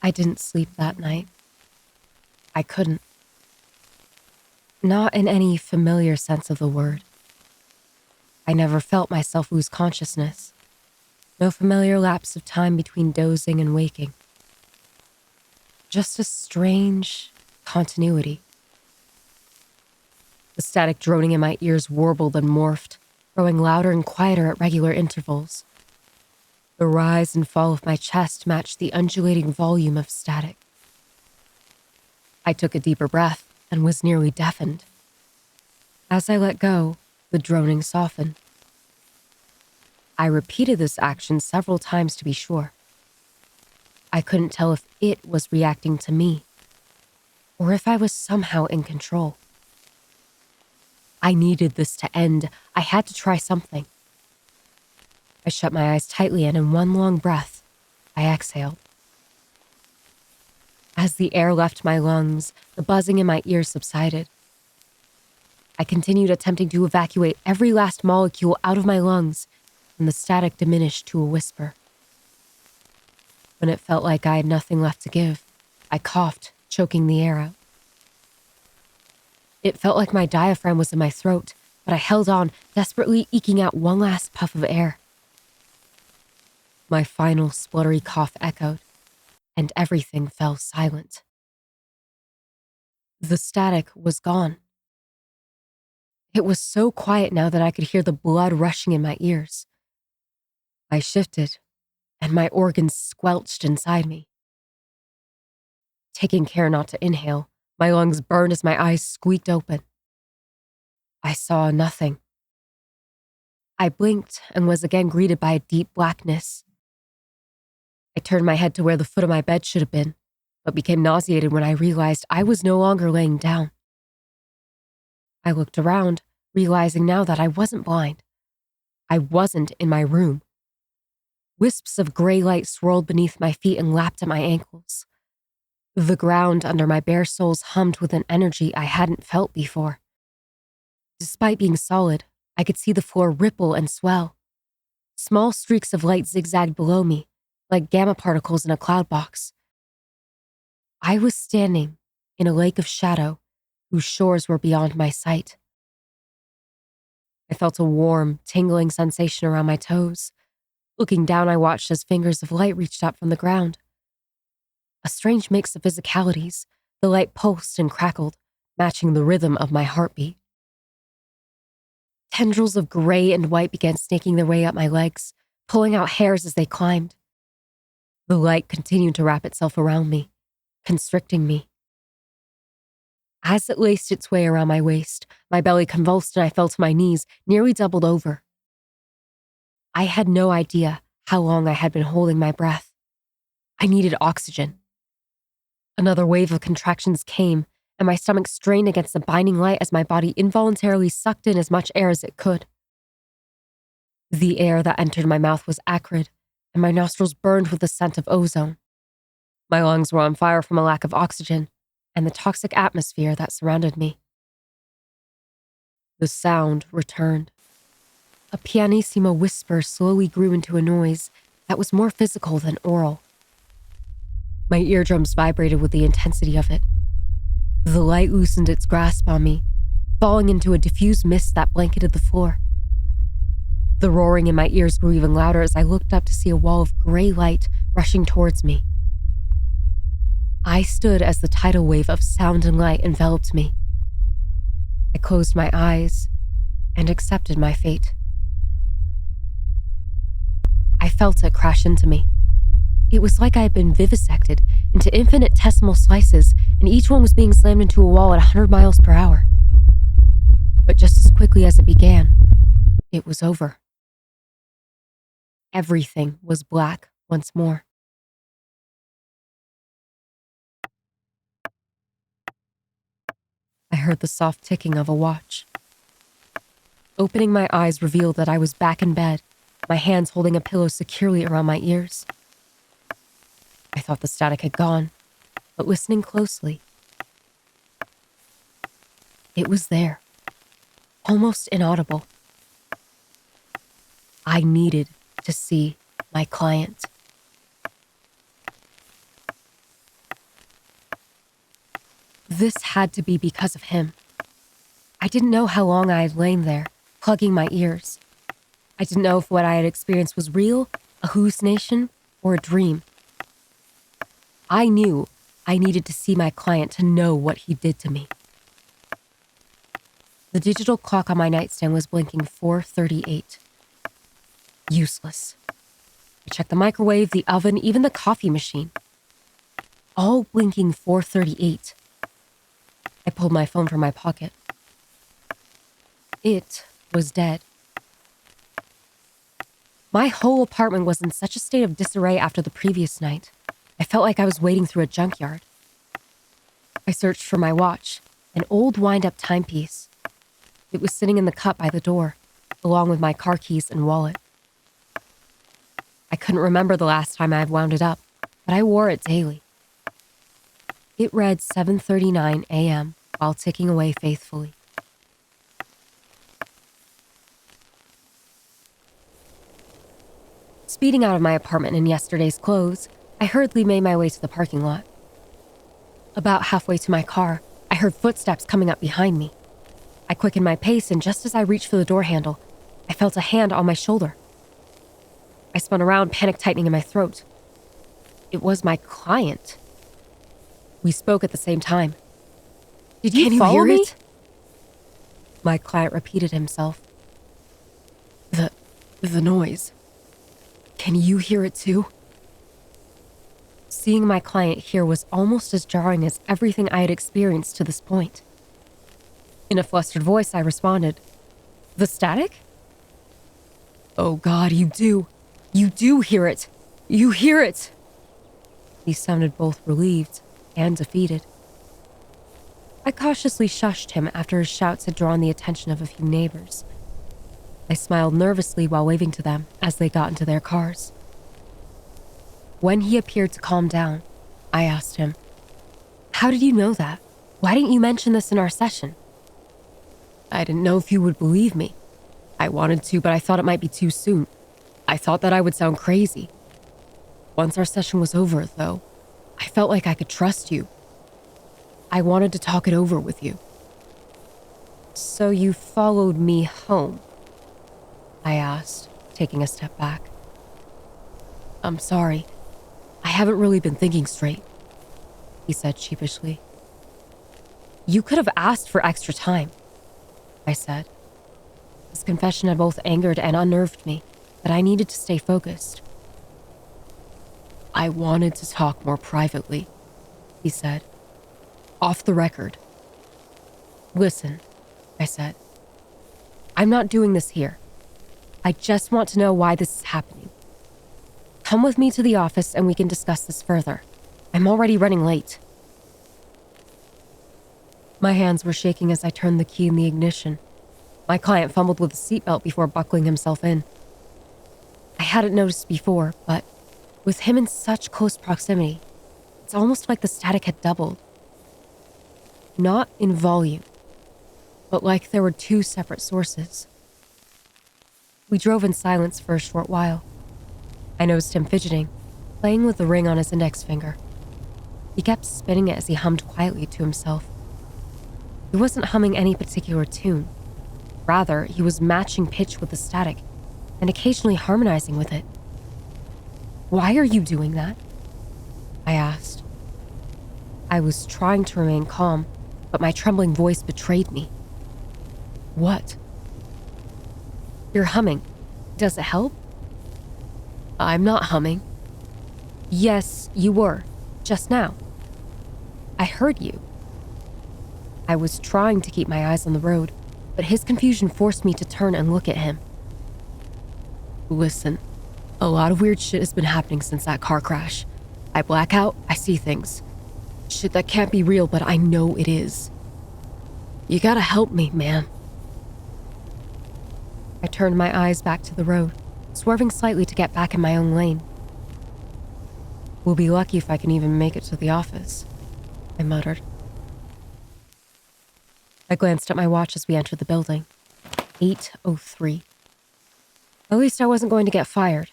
I didn't sleep that night. I couldn't. Not in any familiar sense of the word. I never felt myself lose consciousness. No familiar lapse of time between dozing and waking. Just a strange continuity. The static droning in my ears warbled and morphed, growing louder and quieter at regular intervals. The rise and fall of my chest matched the undulating volume of static. I took a deeper breath and was nearly deafened. As I let go, the droning softened. I repeated this action several times to be sure. I couldn't tell if it was reacting to me, or if I was somehow in control. I needed this to end. I had to try something. I shut my eyes tightly, and in one long breath, I exhaled. As the air left my lungs, the buzzing in my ears subsided. I continued attempting to evacuate every last molecule out of my lungs, and the static diminished to a whisper. When it felt like I had nothing left to give, I coughed, choking the air out. It felt like my diaphragm was in my throat, but I held on, desperately eking out one last puff of air. My final spluttery cough echoed, and everything fell silent. The static was gone. It was so quiet now that I could hear the blood rushing in my ears. I shifted, and my organs squelched inside me. Taking care not to inhale, my lungs burned as my eyes squeaked open. I saw nothing. I blinked and was again greeted by a deep blackness. I turned my head to where the foot of my bed should have been, but became nauseated when I realized I was no longer laying down. I looked around, realizing now that I wasn't blind. I wasn't in my room. Wisps of gray light swirled beneath my feet and lapped at my ankles. The ground under my bare soles hummed with an energy I hadn't felt before. Despite being solid, I could see the floor ripple and swell. Small streaks of light zigzagged below me, like gamma particles in a cloud box. I was standing in a lake of shadow whose shores were beyond my sight. I felt a warm, tingling sensation around my toes. Looking down, I watched as fingers of light reached up from the ground. A strange mix of physicalities, the light pulsed and crackled, matching the rhythm of my heartbeat. Tendrils of gray and white began snaking their way up my legs, pulling out hairs as they climbed. The light continued to wrap itself around me, constricting me. As it laced its way around my waist, my belly convulsed and I fell to my knees, nearly doubled over. I had no idea how long I had been holding my breath. I needed oxygen. Another wave of contractions came, and my stomach strained against the binding light as my body involuntarily sucked in as much air as it could. The air that entered my mouth was acrid, and my nostrils burned with the scent of ozone. My lungs were on fire from a lack of oxygen and the toxic atmosphere that surrounded me. The sound returned. A pianissimo whisper slowly grew into a noise that was more physical than oral. My eardrums vibrated with the intensity of it. The light loosened its grasp on me, falling into a diffused mist that blanketed the floor. The roaring in my ears grew even louder as I looked up to see a wall of gray light rushing towards me. I stood as the tidal wave of sound and light enveloped me. I closed my eyes and accepted my fate. I felt it crash into me. It was like I had been vivisected into infinitesimal slices, and each one was being slammed into a wall at 100 miles per hour. But just as quickly as it began, it was over. Everything was black once more. I heard the soft ticking of a watch. Opening my eyes revealed that I was back in bed, my hands holding a pillow securely around my ears. I thought the static had gone, but listening closely, it was there, almost inaudible. I needed to see my client. This had to be because of him. I didn't know how long I had lain there, plugging my ears. I didn't know if what I had experienced was real, a hallucination, or a dream. I knew I needed to see my client to know what he did to me. The digital clock on my nightstand was blinking 4:38. Useless. I checked the microwave, the oven, even the coffee machine. All blinking 4:38. I pulled my phone from my pocket. It was dead. My whole apartment was in such a state of disarray after the previous night. I felt like I was wading through a junkyard. I searched for my watch, an old wind-up timepiece. It was sitting in the cup by the door, along with my car keys and wallet. I couldn't remember the last time I had wound it up, but I wore it daily. It read 7:39 a.m. while ticking away faithfully. Speeding out of my apartment in yesterday's clothes, I hurriedly made my way to the parking lot. About halfway to my car, I heard footsteps coming up behind me. I quickened my pace, and just as I reached for the door handle, I felt a hand on my shoulder. I spun around, panic tightening in my throat. It was my client. We spoke at the same time. Did you follow me? It? My client repeated himself. The noise. Can you hear it too? Seeing my client here was almost as jarring as everything I had experienced to this point. In a flustered voice, I responded, "The static?" "Oh God, you do. You do hear it. You hear it." He sounded both relieved and defeated. I cautiously shushed him after his shouts had drawn the attention of a few neighbors. I smiled nervously while waving to them as they got into their cars. When he appeared to calm down, I asked him, "How did you know that? Why didn't you mention this in our session?" "I didn't know if you would believe me. I wanted to, but I thought it might be too soon. I thought that I would sound crazy. Once our session was over, though, I felt like I could trust you. I wanted to talk it over with you." "So you followed me home?" I asked, taking a step back. "I'm sorry. I haven't really been thinking straight," he said sheepishly. "You could have asked for extra time," I said. His confession had both angered and unnerved me, but I needed to stay focused. "I wanted to talk more privately," he said. "Off the record." "Listen," I said. "I'm not doing this here. I just want to know why this is happening. Come with me to the office and we can discuss this further. I'm already running late." My hands were shaking as I turned the key in the ignition. My client fumbled with the seatbelt before buckling himself in. I hadn't noticed before, but with him in such close proximity, it's almost like the static had doubled. Not in volume, but like there were two separate sources. We drove in silence for a short while. I noticed him fidgeting, playing with the ring on his index finger. He kept spinning it as he hummed quietly to himself. He wasn't humming any particular tune. Rather, he was matching pitch with the static and occasionally harmonizing with it. "Why are you doing that?" I asked. I was trying to remain calm, but my trembling voice betrayed me. "What?" "You're humming. Does it help?" "I'm not humming." "Yes, you were. Just now. I heard you." I was trying to keep my eyes on the road, but his confusion forced me to turn and look at him. "Listen, a lot of weird shit has been happening since that car crash. I black out, I see things. Shit that can't be real, but I know it is. You gotta help me, man." I turned my eyes back to the road, swerving slightly to get back in my own lane. "We'll be lucky if I can even make it to the office," I muttered. I glanced at my watch as we entered the building. 8:03. At least I wasn't going to get fired.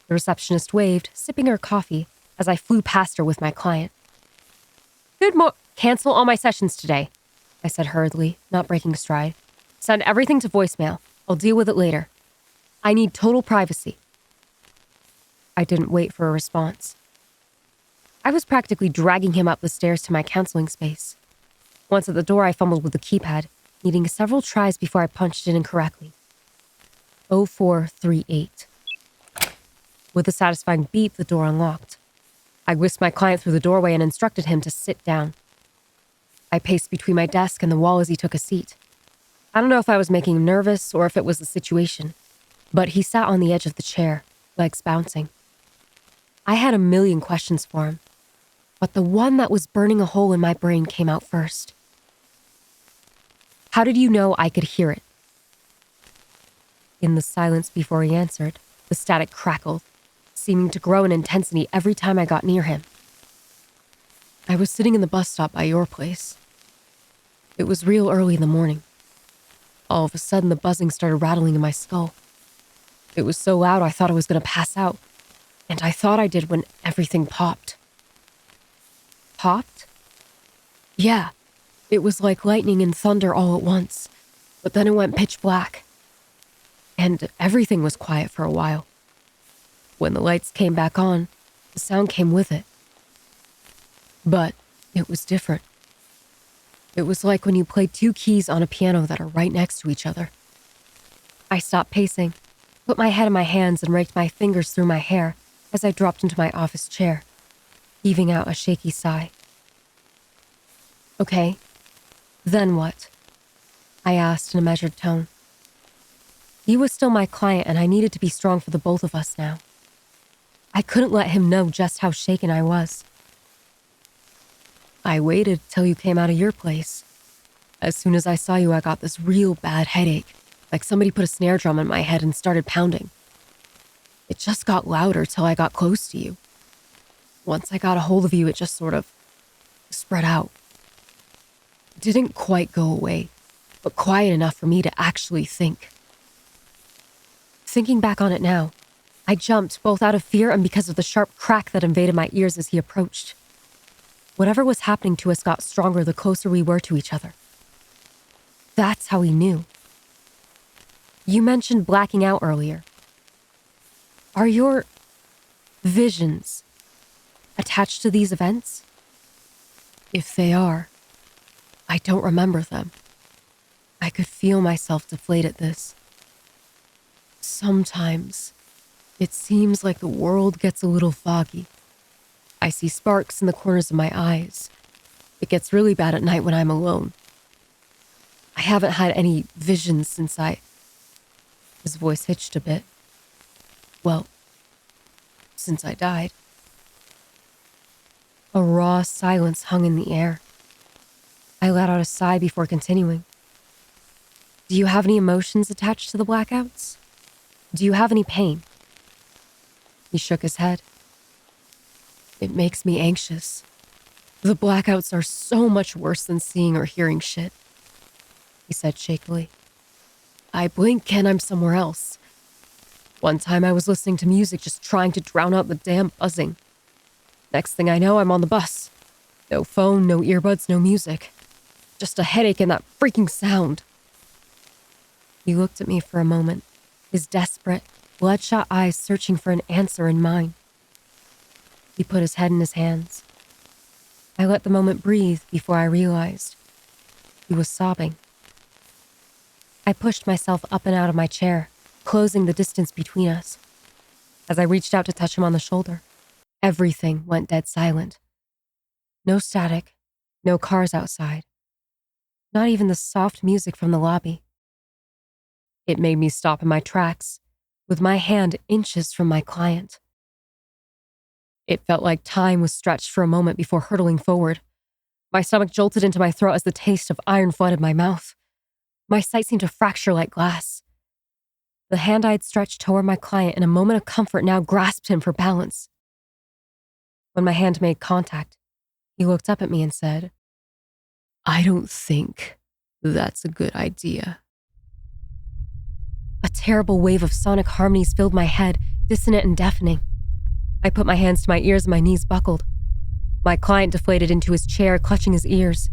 The receptionist waved, sipping her coffee, as I flew past her with my client. Cancel all my sessions today, I said hurriedly, not breaking stride. Send everything to voicemail. I'll deal with it later. I need total privacy. I didn't wait for a response. I was practically dragging him up the stairs to my counseling space. Once at the door, I fumbled with the keypad, needing several tries before I punched it in correctly. 0438. With a satisfying beep, the door unlocked. I whisked my client through the doorway and instructed him to sit down. I paced between my desk and the wall as he took a seat. I don't know if I was making him nervous or if it was the situation, but he sat on the edge of the chair, legs bouncing. I had a million questions for him, but the one that was burning a hole in my brain came out first. How did you know I could hear it? In the silence before he answered, the static crackled, seeming to grow in intensity every time I got near him. I was sitting in the bus stop by your place. It was real early in the morning. All of a sudden, the buzzing started rattling in my skull. It was so loud I thought I was going to pass out, and I thought I did when everything popped. Popped? Yeah, it was like lightning and thunder all at once, but then it went pitch black. And everything was quiet for a while. When the lights came back on, the sound came with it. But it was different. It was like when you play two keys on a piano that are right next to each other. I stopped pacing, put my head in my hands and raked my fingers through my hair as I dropped into my office chair, heaving out a shaky sigh. Okay, then what? I asked in a measured tone. He was still my client and I needed to be strong for the both of us now. I couldn't let him know just how shaken I was. I waited till you came out of your place. As soon as I saw you, I got this real bad headache, like somebody put a snare drum in my head and started pounding. It just got louder till I got close to you. Once I got a hold of you, it just sort of spread out. It didn't quite go away, but quiet enough for me to actually think. Thinking back on it now, I jumped both out of fear and because of the sharp crack that invaded my ears as he approached. Whatever was happening to us got stronger the closer we were to each other. That's how he knew. You mentioned blacking out earlier. Are your visions attached to these events? If they are, I don't remember them. I could feel myself deflate at this. Sometimes, it seems like the world gets a little foggy. I see sparks in the corners of my eyes. It gets really bad at night when I'm alone. I haven't had any visions since His voice hitched a bit. Well, since I died. A raw silence hung in the air. I let out a sigh before continuing. Do you have any emotions attached to the blackouts? Do you have any pain? He shook his head. It makes me anxious. The blackouts are so much worse than seeing or hearing shit, he said shakily. I blink and I'm somewhere else. One time I was listening to music just trying to drown out the damn buzzing. Next thing I know, I'm on the bus. No phone, no earbuds, no music. Just a headache and that freaking sound. He looked at me for a moment, his desperate, bloodshot eyes searching for an answer in mine. He put his head in his hands. I let the moment breathe before I realized he was sobbing. I pushed myself up and out of my chair, closing the distance between us. As I reached out to touch him on the shoulder, everything went dead silent. No static, no cars outside, not even the soft music from the lobby. It made me stop in my tracks, with my hand inches from my client. It felt like time was stretched for a moment before hurtling forward. My stomach jolted into my throat as the taste of iron flooded my mouth. My sight seemed to fracture like glass. The hand I had stretched toward my client in a moment of comfort now grasped him for balance. When my hand made contact, he looked up at me and said, I don't think that's a good idea. A terrible wave of sonic harmonies filled my head, dissonant and deafening. I put my hands to my ears and my knees buckled. My client deflated into his chair, clutching his ears.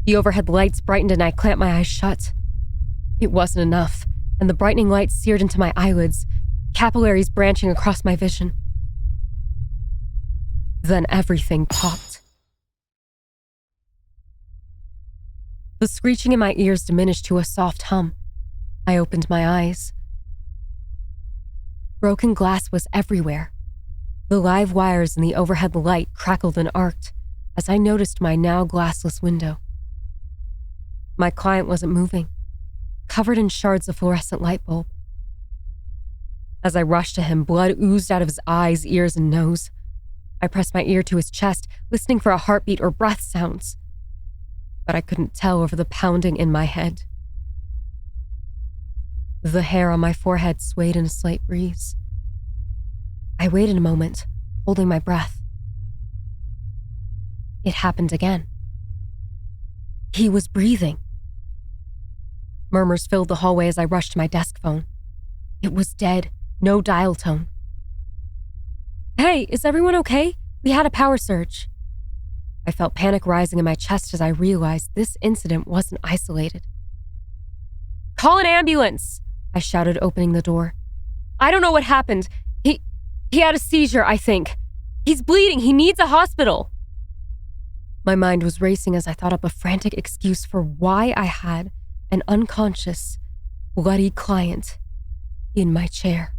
The overhead lights brightened and I clamped my eyes shut. It wasn't enough, and the brightening light seared into my eyelids, capillaries branching across my vision. Then everything popped. The screeching in my ears diminished to a soft hum. I opened my eyes. Broken glass was everywhere. The live wires in the overhead light crackled and arced as I noticed my now glassless window. My client wasn't moving, covered in shards of fluorescent light bulb. As I rushed to him, blood oozed out of his eyes, ears, and nose. I pressed my ear to his chest, listening for a heartbeat or breath sounds. But I couldn't tell over the pounding in my head. The hair on my forehead swayed in a slight breeze. I waited a moment, holding my breath. It happened again. He was breathing. Murmurs filled the hallway as I rushed to my desk phone. It was dead, no dial tone. "Hey, is everyone okay? We had a power surge." I felt panic rising in my chest as I realized this incident wasn't isolated. "Call an ambulance!" I shouted, opening the door. "I don't know what happened. He had a seizure, I think. He's bleeding. He needs a hospital." My mind was racing as I thought up a frantic excuse for why I had an unconscious, bloody client in my chair.